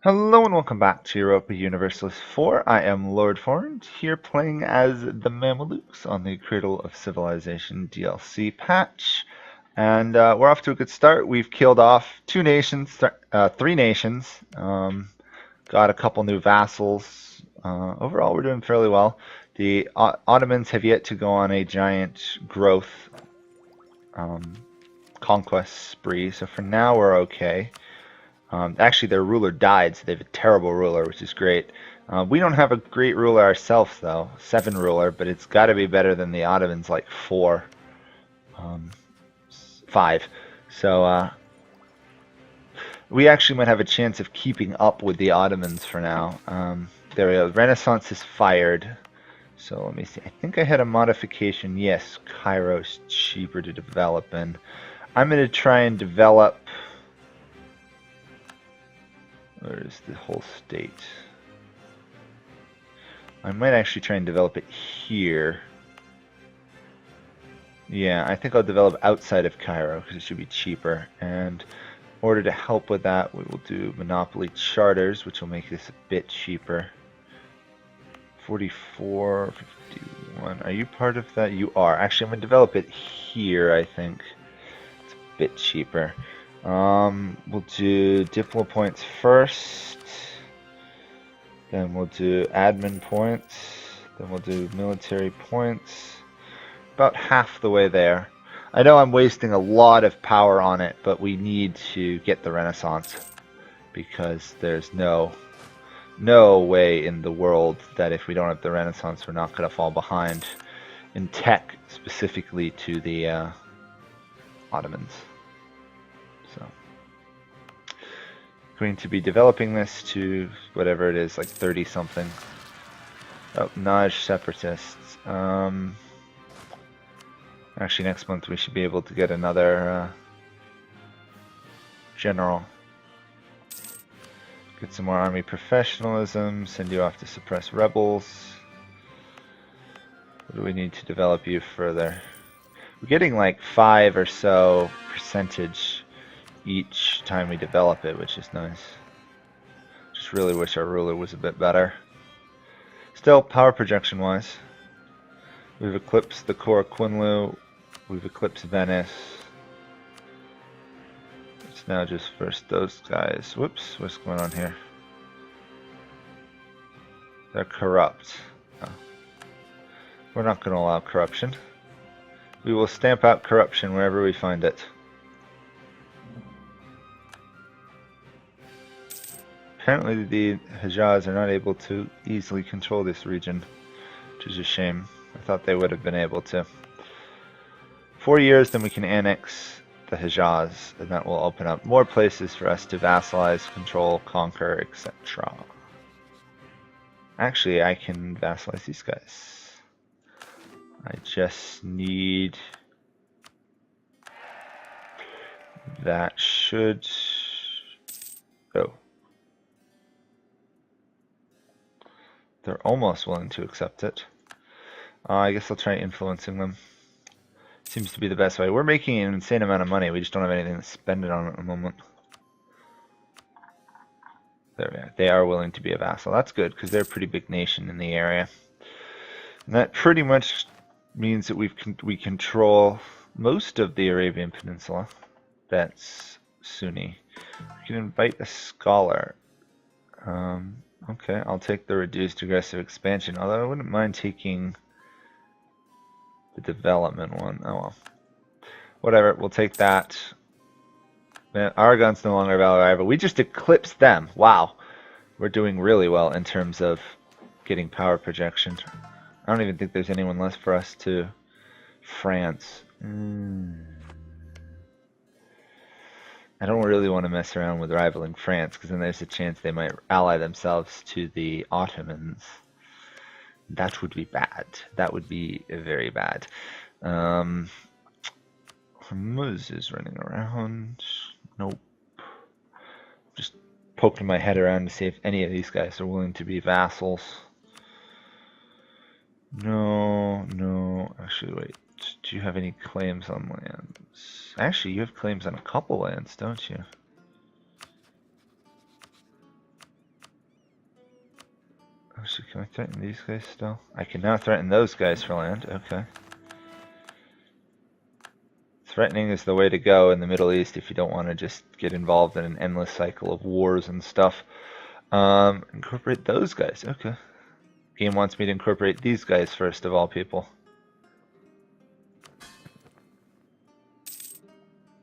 Hello and welcome back to Europa Universalis 4. I am Lord Forwind, here playing as the Mamluks on the Cradle of Civilization DLC patch. And we're off to a good start. We've killed off three nations, got a couple new vassals. Overall, we're doing fairly well. The Ottomans have yet to go on a giant growth um, conquest spree, so for now we're okay. Actually, their ruler died, so they have a terrible ruler, which is great. We don't have a great ruler ourselves, though. 7 ruler, but it's got to be better than the Ottomans, like 4. 5. So, we actually might have a chance of keeping up with the Ottomans for now. There we go. Renaissance is fired. So let me see. I think I had a modification. Yes, Cairo's cheaper to develop in. I'm going to try and develop... Where is the whole state? I might actually try and develop it here. Yeah, I think I'll develop outside of Cairo because it should be cheaper. And in order to help with that, we will do monopoly charters, which will make this a bit cheaper. 44, 51. Are you part of that? You are. Actually, I'm going to develop it here, I think. It's a bit cheaper. We'll do Diplo points first. Then we'll do admin points. Then we'll do military points. About half the way there. I know I'm wasting a lot of power on it, but we need to get the Renaissance. Because there's no way in the world that if we don't have the Renaissance, we're not going to fall behind in tech, specifically to the Ottomans. So, going to be developing this to whatever it is, like 30 something. Oh, Naj separatists. Actually, next month we should be able to get another general. Get some more army professionalism. Send you off to suppress rebels. What do we need to develop you further? We're getting like 5 or so percentage each time we develop it, which is nice. Just really wish our ruler was a bit better. Still, power projection wise, we've eclipsed the core Quinlu, we've eclipsed Venice. It's now just first those guys. Whoops, what's going on here? They're corrupt. Oh. We're not going to allow corruption. We will stamp out corruption wherever we find it. Apparently the Hejaz are not able to easily control this region, which is a shame. I thought they would have been able to. 4 years, then we can annex the Hejaz, and that will open up more places for us to vassalize, control, conquer, etc. Actually, I can vassalize these guys. I just need... That should... go. They're almost willing to accept it. I guess I'll try influencing them. Seems to be the best way. We're making an insane amount of money. We just don't have anything to spend it on at the moment. There we are. They are willing to be a vassal. That's good because they're a pretty big nation in the area. And that pretty much means that we control most of the Arabian Peninsula. That's Sunni. We can invite a scholar. Okay, I'll take the reduced aggressive expansion, although I wouldn't mind taking the development one. Oh well. Whatever, we'll take that. Man, Aragon's no longer a valid rival. We just eclipsed them. Wow. We're doing really well in terms of getting power projection. I don't even think there's anyone left for us to... France. I don't really want to mess around with rivaling France, because then there's a chance they might ally themselves to the Ottomans. That would be bad. That would be very bad. Hormuz is running around. Nope. Just poking my head around to see if any of these guys are willing to be vassals. No, no. Actually, wait. Do you have any claims on lands? Actually, you have claims on a couple lands, don't you? Actually, can I threaten these guys still? I can now threaten those guys for land. Okay. Threatening is the way to go in the Middle East if you don't want to just get involved in an endless cycle of wars and stuff. Incorporate those guys. Okay. Game wants me to incorporate these guys first of all people.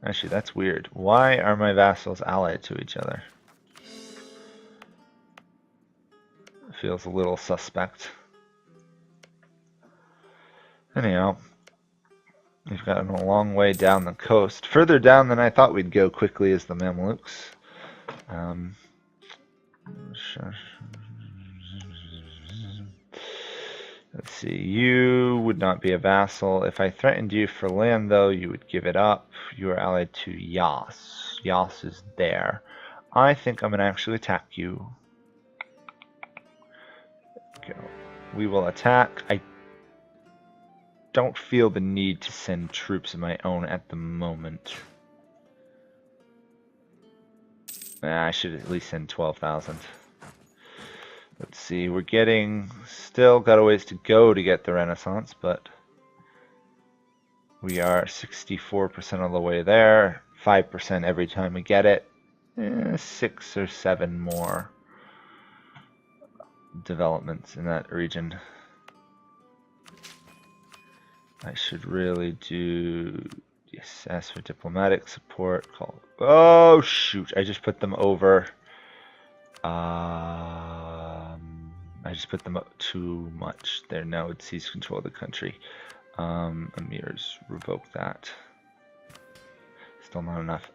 Actually, that's weird. Why are my vassals allied to each other? It feels a little suspect. Anyhow, we've gotten a long way down the coast. Further down than I thought we'd go quickly is the Mamluks. Let's see, you would not be a vassal. If I threatened you for land, though, you would give it up. You are allied to Yas. Yas is there. I think I'm going to actually attack you. Go. We will attack. I don't feel the need to send troops of my own at the moment. I should at least send 12,000. Let's see, we're getting, still got a ways to go to get the Renaissance, but we are 64% of the way there, 5% every time we get it, 6 or 7 more developments in that region. I should really do, yes, ask for diplomatic support, call, oh shoot, I just put them over. I just put them up too much. There now it sees control of the country. Emirs, revoke that. Still not enough.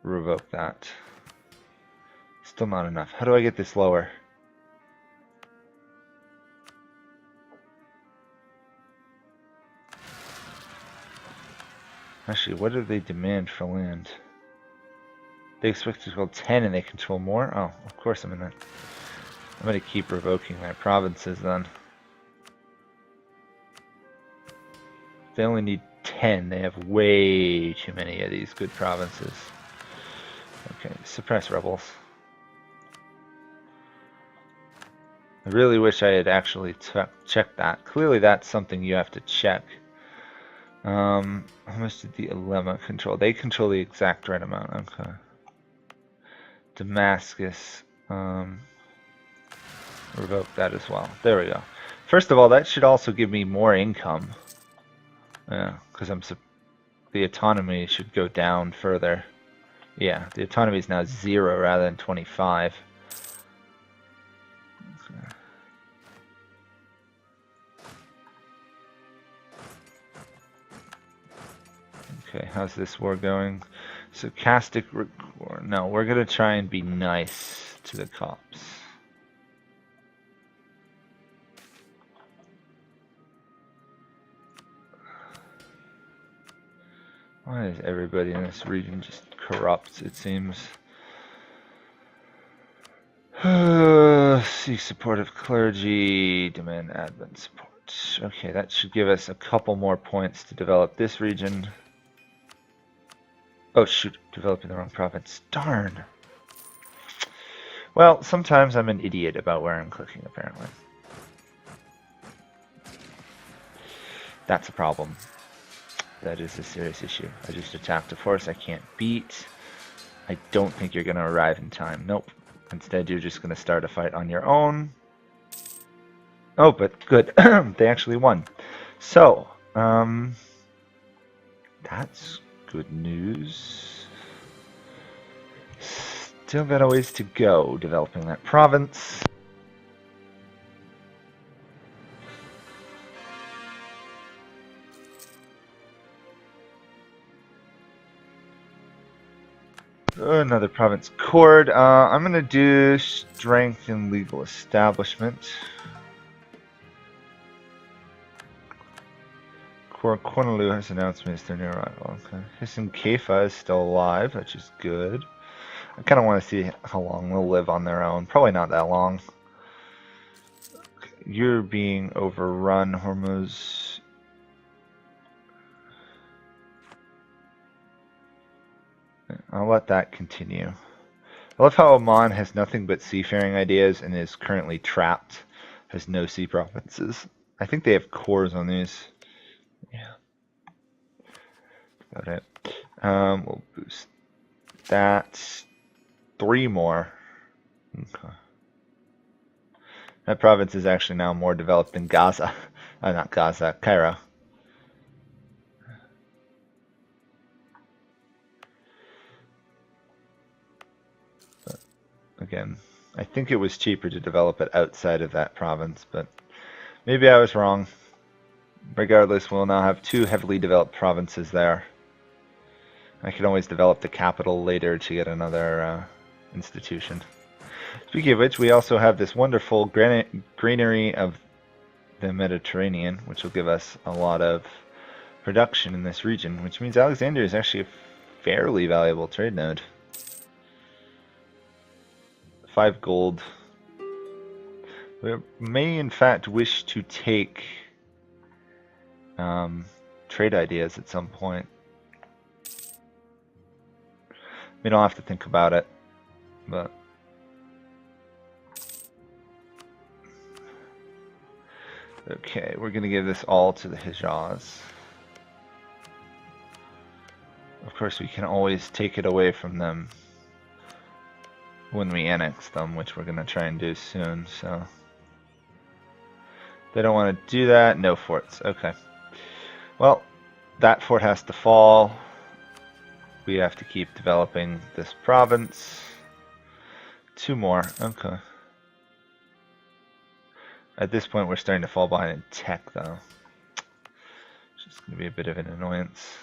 Revoke that. Still not enough. How do I get this lower? Actually, what do they demand for land? They expect to control 10 and they control more? Oh, of course I'm gonna keep revoking their provinces then. They only need 10. They have way too many of these good provinces. Okay, suppress rebels. I really wish I had actually checked that. Clearly that's something you have to check. How much did the Ulema control? They control the exact right amount. Okay. Damascus. Revoke that as well. There we go. First of all, that should also give me more income. Yeah, because the autonomy should go down further. Yeah, the autonomy is now 0 rather than 25. Okay, how's this war going? Sarcastic war. No, we're gonna try and be nice to the Copts. Why is everybody in this region just corrupt, it seems? Seek support of clergy, demand admin support. Okay, that should give us a couple more points to develop this region. Oh shoot, developing the wrong province. Darn! Well, sometimes I'm an idiot about where I'm clicking, apparently. That's a problem. That is a serious issue. I just attacked a force I can't beat. I don't think you're going to arrive in time. Nope. Instead, you're just going to start a fight on your own. Oh, but good. They actually won. So, that's good news. Still got a ways to go developing that province. Another province chord. I'm going to do strength and legal establishment. Kornalu has announced me as their new arrival. Okay. Hisn Kefa is still alive, which is good. I kind of want to see how long they'll live on their own. Probably not that long. Okay. You're being overrun, Hormuz. I'll let that continue. I love how Oman has nothing but seafaring ideas and is currently trapped, has no sea provinces. I think they have cores on these. Yeah. Got it. We'll boost that. 3 more. Okay. That province is actually now more developed than Gaza. Not Gaza, Cairo. But again, I think it was cheaper to develop it outside of that province, but maybe I was wrong. Regardless, we'll now have 2 heavily developed provinces there. I can always develop the capital later to get another institution. Speaking of which, we also have this wonderful granary of the Mediterranean, which will give us a lot of production in this region, which means Alexandria is actually a fairly valuable trade node. 5 gold. We may in fact wish to take trade ideas at some point. We don't have to think about it, but okay, we're going to give this all to the Hijaz. Of course, we can always take it away from them when we annex them, which we're going to try and do soon, so they don't want to do that. No forts. Okay. Well, that fort has to fall. We have to keep developing this province. 2 more. Okay. At this point, we're starting to fall behind in tech, though. It's just going to be a bit of an annoyance.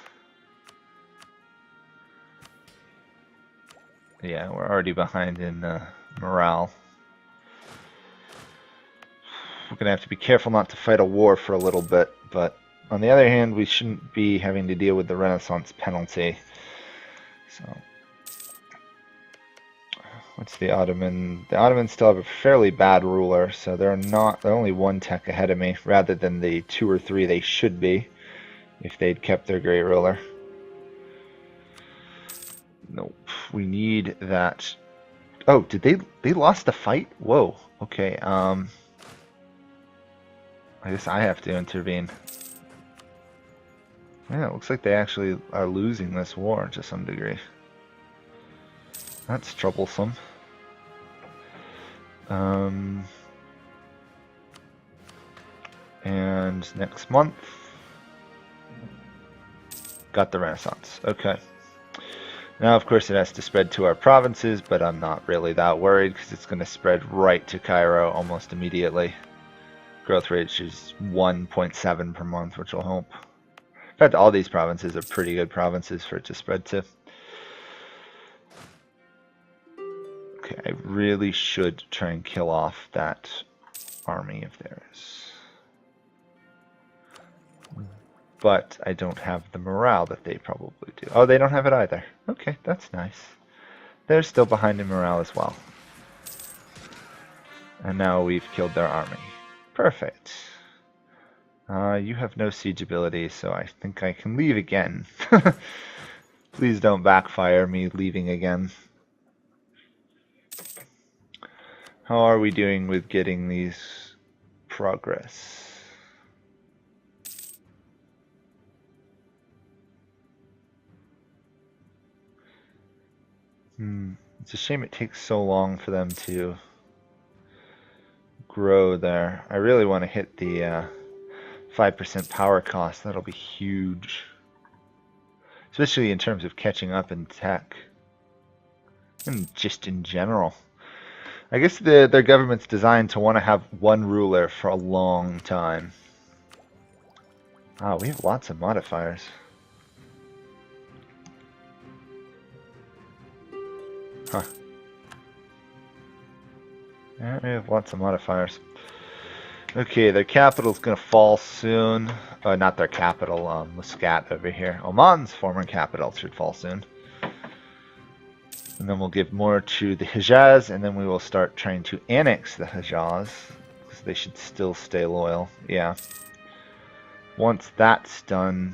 Yeah, we're already behind in morale. We're going to have to be careful not to fight a war for a little bit, but on the other hand, we shouldn't be having to deal with the Renaissance penalty. So, what's the Ottoman? The Ottomans still have a fairly bad ruler, so they're only 1 tech ahead of me, rather than the 2 or 3 they should be if they'd kept their great ruler. Nope, we need that. Oh, did they lost the fight? Whoa. Okay. I guess I have to intervene. Yeah, it looks like they actually are losing this war to some degree. That's troublesome. And next month, got the Renaissance. Okay. Now, of course, it has to spread to our provinces, but I'm not really that worried because it's going to spread right to Cairo almost immediately. Growth rate is 1.7 per month, which will help. In fact, all these provinces are pretty good provinces for it to spread to. Okay, I really should try and kill off that army of theirs. But I don't have the morale that they probably do. Oh, they don't have it either. Okay, that's nice. They're still behind in morale as well. And now we've killed their army. Perfect. You have no siege ability, so I think I can leave again. Please don't backfire me leaving again. How are we doing with getting these progress? It's a shame it takes so long for them to grow there. I really want to hit the 5% power cost. That'll be huge. Especially in terms of catching up in tech. And just in general. I guess their government's designed to want to have 1 ruler for a long time. Ah, we have lots of modifiers. Huh. Yeah, we have lots of modifiers. Okay, their capital's gonna fall soon. Not their capital, Muscat over here. Oman's former capital should fall soon. And then we'll give more to the Hijaz, and then we will start trying to annex the Hijaz, because they should still stay loyal. Yeah. Once that's done,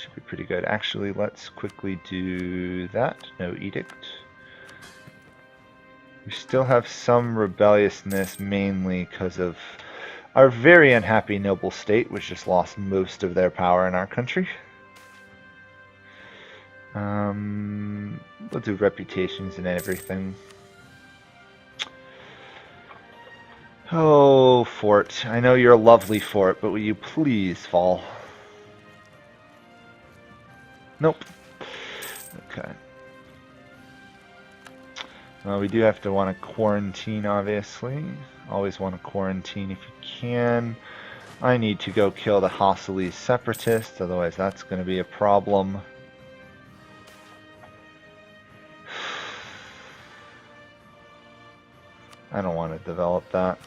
Should be pretty good. Actually, let's quickly do that. No edict. We still have some rebelliousness, mainly because of our very unhappy noble state, which just lost most of their power in our country. We'll do reputations and everything. Oh, fort. I know you're a lovely fort, but will you please fall? Nope. Okay. Well, we do have to want to quarantine, obviously. Always want to quarantine if you can. I need to go kill the Hossilese separatists, otherwise that's going to be a problem. I don't want to develop that.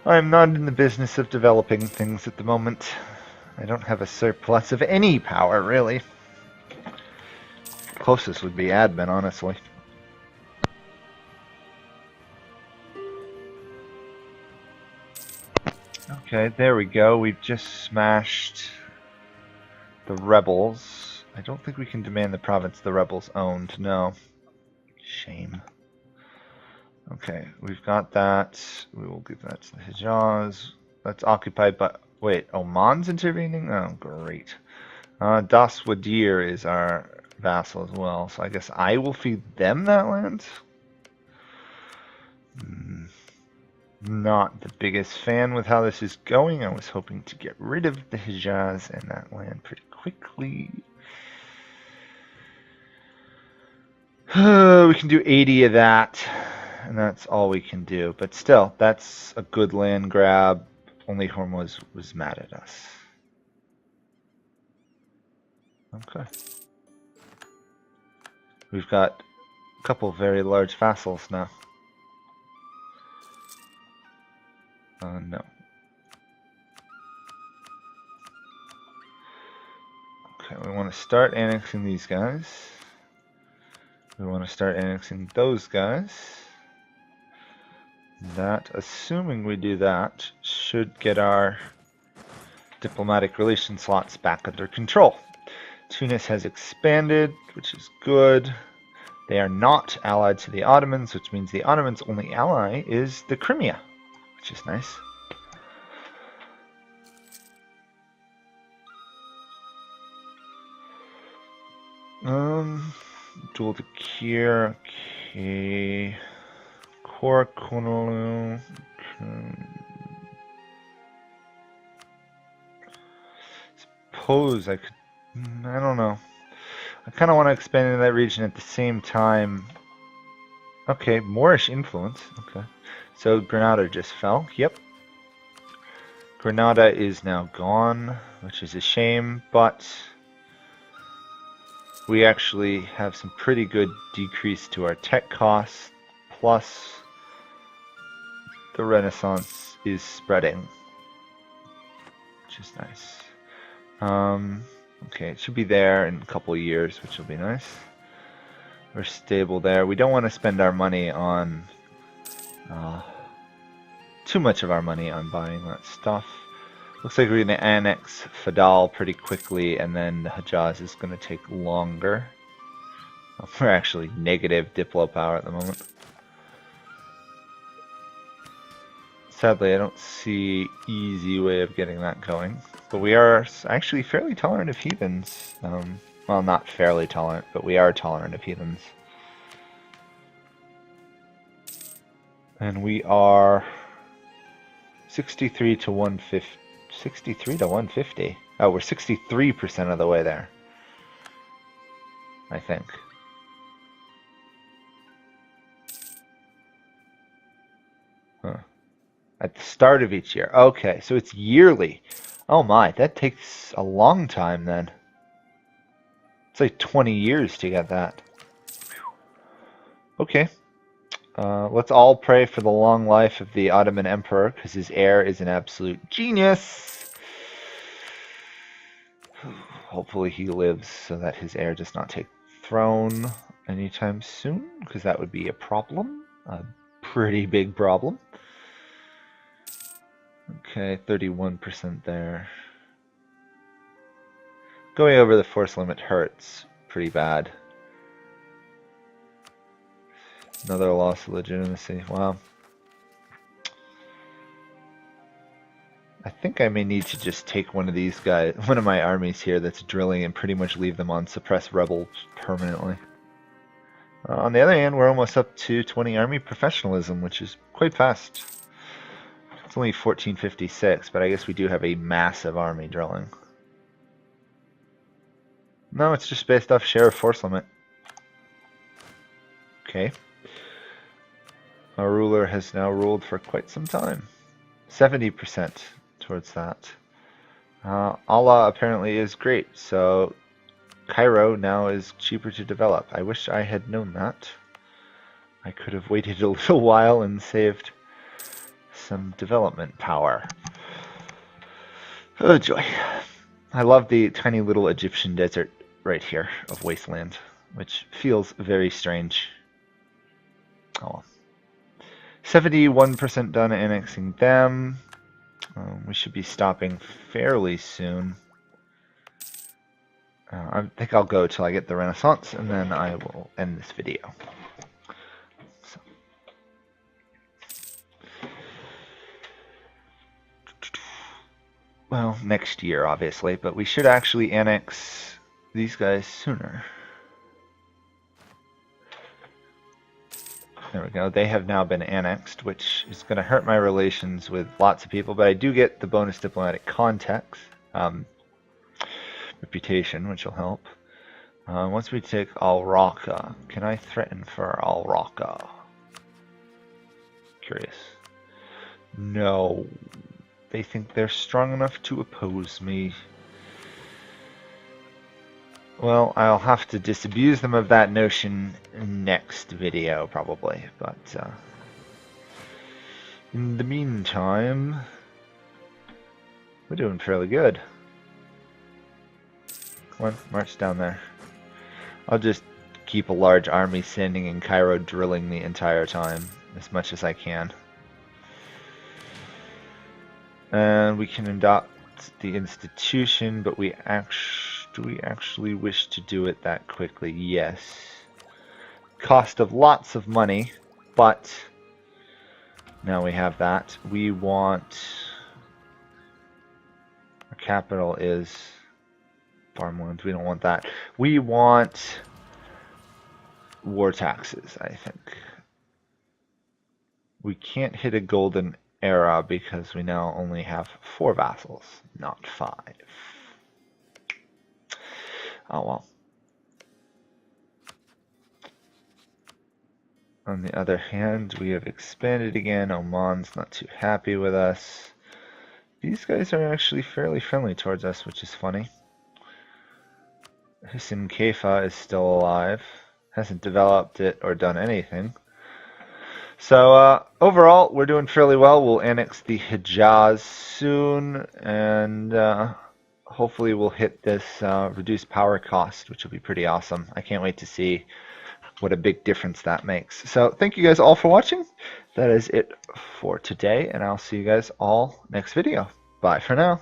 I'm not in the business of developing things at the moment. I don't have a surplus of any power, really. Closest would be admin, honestly. Okay, there we go. We've just smashed the rebels. I don't think we can demand the province the rebels owned. No. Shame. Okay, we've got that. We will give that to the Hijaz. That's occupied by... Wait, Oman's intervening? Oh, great. Das Wadir is our vassal as well, so I guess I will feed them that land? Not the biggest fan with how this is going. I was hoping to get rid of the Hijaz and that land pretty quickly. We can do 80 of that, and that's all we can do. But still, that's a good land grab. Only Hormuz was mad at us. Okay. We've got a couple very large vassals now. No. Okay, we want to start annexing these guys. We want to start annexing those guys. That, assuming we do that, should get our diplomatic relations slots back under control. Tunis has expanded, which is good. They are not allied to the Ottomans, which means the Ottomans' only ally is the Crimea, which is nice. Dual to Kier, okay. Core Kunaloo. Suppose I could. I don't know. I kind of want to expand into that region at the same time. Okay, Moorish influence. Okay. So Granada just fell. Yep. Granada is now gone, which is a shame, but we actually have some pretty good decrease to our tech costs, plus the Renaissance is spreading, which is nice. Okay, it should be there in a couple of years, which will be nice. We're stable there. We don't want to spend our money on too much of our money on buying that stuff. Looks like we're going to annex Fadal pretty quickly, and then the Hijaz is going to take longer. We're actually negative Diplo power at the moment. Sadly, I don't see easy way of getting that going. But we are actually fairly tolerant of heathens. Well, not fairly tolerant, but we are tolerant of heathens. And we are 63 to 150. 63 to 150. Oh, we're 63% of the way there, I think. Huh. At the start of each year. Okay, so it's yearly. Oh my, that takes a long time then. It's like 20 years to get that. Okay. Let's all pray for the long life of the Ottoman Emperor, because his heir is an absolute genius. Hopefully he lives so that his heir does not take the throne anytime soon, because that would be a problem. A pretty big problem. Okay, 31% there. Going over the force limit hurts pretty bad. Another loss of legitimacy. Wow. I think I may need to just take one of these guys, one of my armies here that's drilling, and pretty much leave them on suppress rebels permanently. On the other hand, we're almost up to 20 army professionalism, which is quite fast. It's only 1456, but I guess we do have a massive army drilling. No, it's just based off share of force limit. Okay. Our ruler has now ruled for quite some time. 70% towards that. Allah apparently is great, so Cairo now is cheaper to develop. I wish I had known that. I could have waited a little while and saved some development power. Oh joy. I love the tiny little Egyptian desert right here of wasteland, which feels very strange. Oh well. 71% done annexing them. We should be stopping fairly soon. I think I'll go till I get the Renaissance, and then I will end this video. So. Well, next year, obviously, but we should actually annex these guys sooner. There we go. They have now been annexed, which is going to hurt my relations with lots of people, but I do get the bonus diplomatic contacts, reputation, which will help. Once we take Al Raqqa, can I threaten for Al Raqqa? Curious. No. They think they're strong enough to oppose me. Well, I'll have to disabuse them of that notion next video, probably. But in the meantime, we're doing fairly good. Come on, march down there. I'll just keep a large army standing in Cairo, drilling the entire time, as much as I can. And we can adopt the institution, but do we actually wish to do it that quickly? Yes. Cost of lots of money, but now we have that. We want... Our capital is farmlands. We don't want that. We want war taxes, I think. We can't hit a golden era because we now only have 4 vassals, not 5. Oh well. On the other hand, we have expanded again. Oman's not too happy with us. These guys are actually fairly friendly towards us, which is funny. Hissin Kaifa is still alive. Hasn't developed it or done anything. So overall, we're doing fairly well. We'll annex the Hijaz soon, and hopefully we'll hit this reduced power cost, which will be pretty awesome. I can't wait to see what a big difference that makes. So thank you guys all for watching. That is it for today, and I'll see you guys all next video. Bye for now.